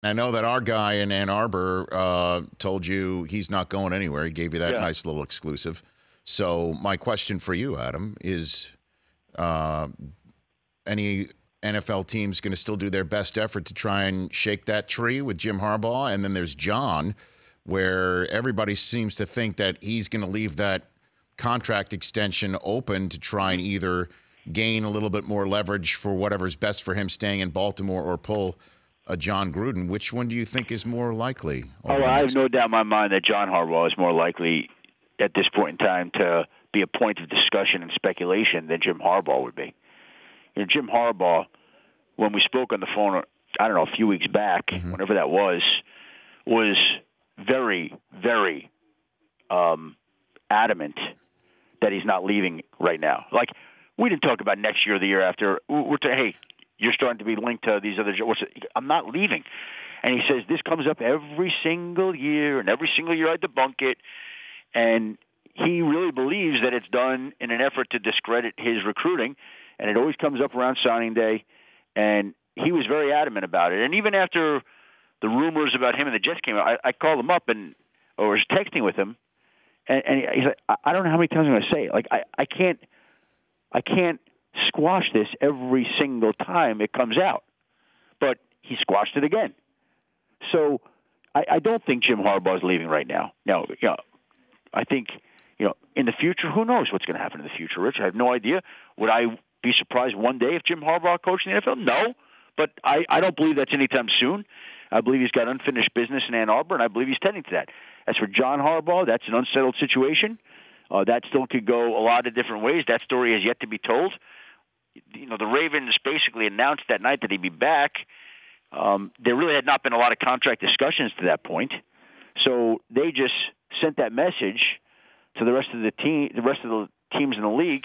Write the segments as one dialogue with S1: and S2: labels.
S1: I know that our guy in Ann Arbor told you he's not going anywhere. He gave you that nice little exclusive. So my question for you, Adam, is any NFL teams going to still do their best effort to try and shake that tree with Jim Harbaugh? And then there's John, where everybody seems to think that he's going to leave that contract extension open to try and either gain a little bit more leverage for whatever's best for him staying in Baltimore or pull a John Gruden. Which one do you think is more likely?
S2: I have no doubt in my mind that John Harbaugh is more likely at this point in time to be a point of discussion and speculation than Jim Harbaugh would be. You know, Jim Harbaugh, when we spoke on the phone, I don't know, a few weeks back, whenever that was very, very adamant that he's not leaving right now. Like, we didn't talk about next year or the year after. We're saying, hey, you're starting to be linked to these other jobs. I'm not leaving. And he says this comes up every single year, and every single year I debunk it. And he really believes that it's done in an effort to discredit his recruiting, and it always comes up around signing day. And he was very adamant about it. And even after the rumors about him and the Jets came out, I called him up or was texting with him, and he's like, I don't know how many times I'm going to say it. Like, I can't squash this every single time it comes out. But he squashed it again. So I don't think Jim Harbaugh is leaving right now. Now, I think, in the future, who knows what's going to happen in the future, Rich? I have no idea. Would I be surprised one day if Jim Harbaugh coached in the NFL? No, but I don't believe that's anytime soon. I believe he's got unfinished business in Ann Arbor, and I believe he's tending to that. As for John Harbaugh, that's an unsettled situation. That still could go a lot of different ways. That story has yet to be told. The Ravens basically announced that night that he'd be back. There really had not been a lot of contract discussions to that point. So they just sent that message to the rest of the teams in the league.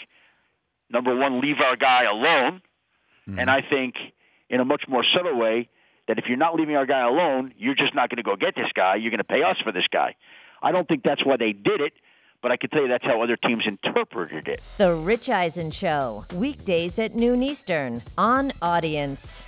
S2: Number one, leave our guy alone. Mm-hmm. And I think in a much more subtle way that if you're not leaving our guy alone, you're just not going to go get this guy. You're going to pay us for this guy. I don't think that's why they did it, but I can tell you that's how other teams interpreted it.
S3: The Rich Eisen Show, weekdays at noon Eastern on Audience.